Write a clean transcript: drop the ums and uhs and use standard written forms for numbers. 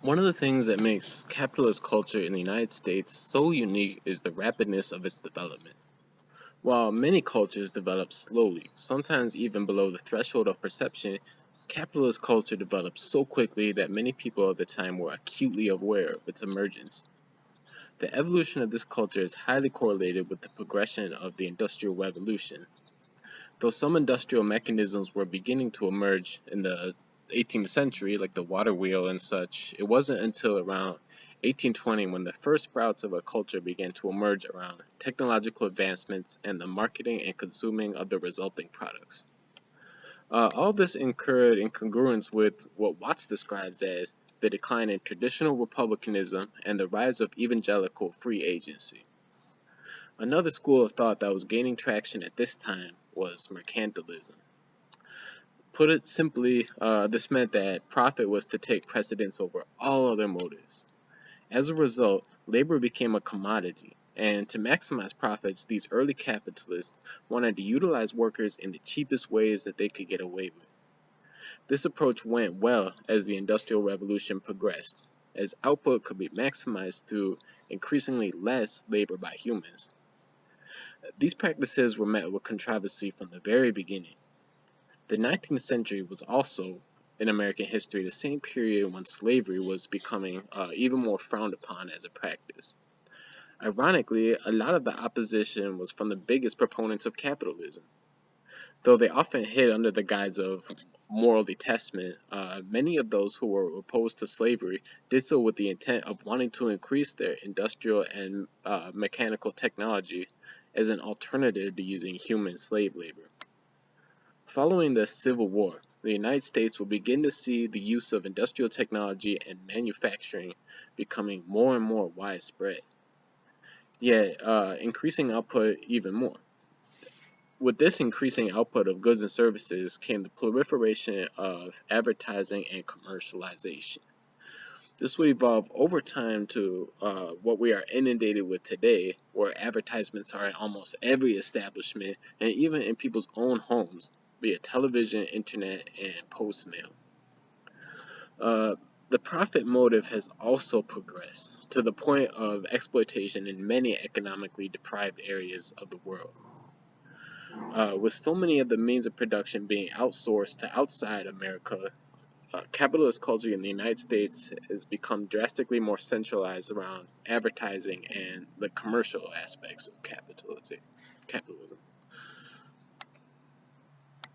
One of the things that makes capitalist culture in the United States so unique is the rapidness of its development. While many cultures develop slowly, sometimes even below the threshold of perception, capitalist culture developed so quickly that many people at the time were acutely aware of its emergence. The evolution of this culture is highly correlated with the progression of the Industrial Revolution. Though some industrial mechanisms were beginning to emerge in the 18th century, like the water wheel and such, it wasn't until around 1820 when the first sprouts of a culture began to emerge around technological advancements and the marketing and consuming of the resulting products. All this occurred in congruence with what Watts describes as the decline in traditional republicanism and the rise of evangelical free agency. Another school of thought that was gaining traction at this time was mercantilism. Put it simply, this meant that profit was to take precedence over all other motives. As a result, labor became a commodity, and to maximize profits, these early capitalists wanted to utilize workers in the cheapest ways that they could get away with. This approach went well as the Industrial Revolution progressed, as output could be maximized through increasingly less labor by humans. These practices were met with controversy from the very beginning. The 19th century was also, in American history, the same period when slavery was becoming even more frowned upon as a practice. Ironically, a lot of the opposition was from the biggest proponents of capitalism. Though they often hid under the guise of moral detachment, many of those who were opposed to slavery did so with the intent of wanting to increase their industrial and mechanical technology as an alternative to using human slave labor. Following the Civil War, the United States will begin to see the use of industrial technology and manufacturing becoming more and more widespread, yet increasing output even more. With this increasing output of goods and services came the proliferation of advertising and commercialization. This would evolve over time to what we are inundated with today, where advertisements are in almost every establishment and even in people's own homes, via television, internet, and post mail. The profit motive has also progressed to the point of exploitation in many economically deprived areas of the world. With so many of the means of production being outsourced to outside America, capitalist culture in the United States has become drastically more centralized around advertising and the commercial aspects of capitalism.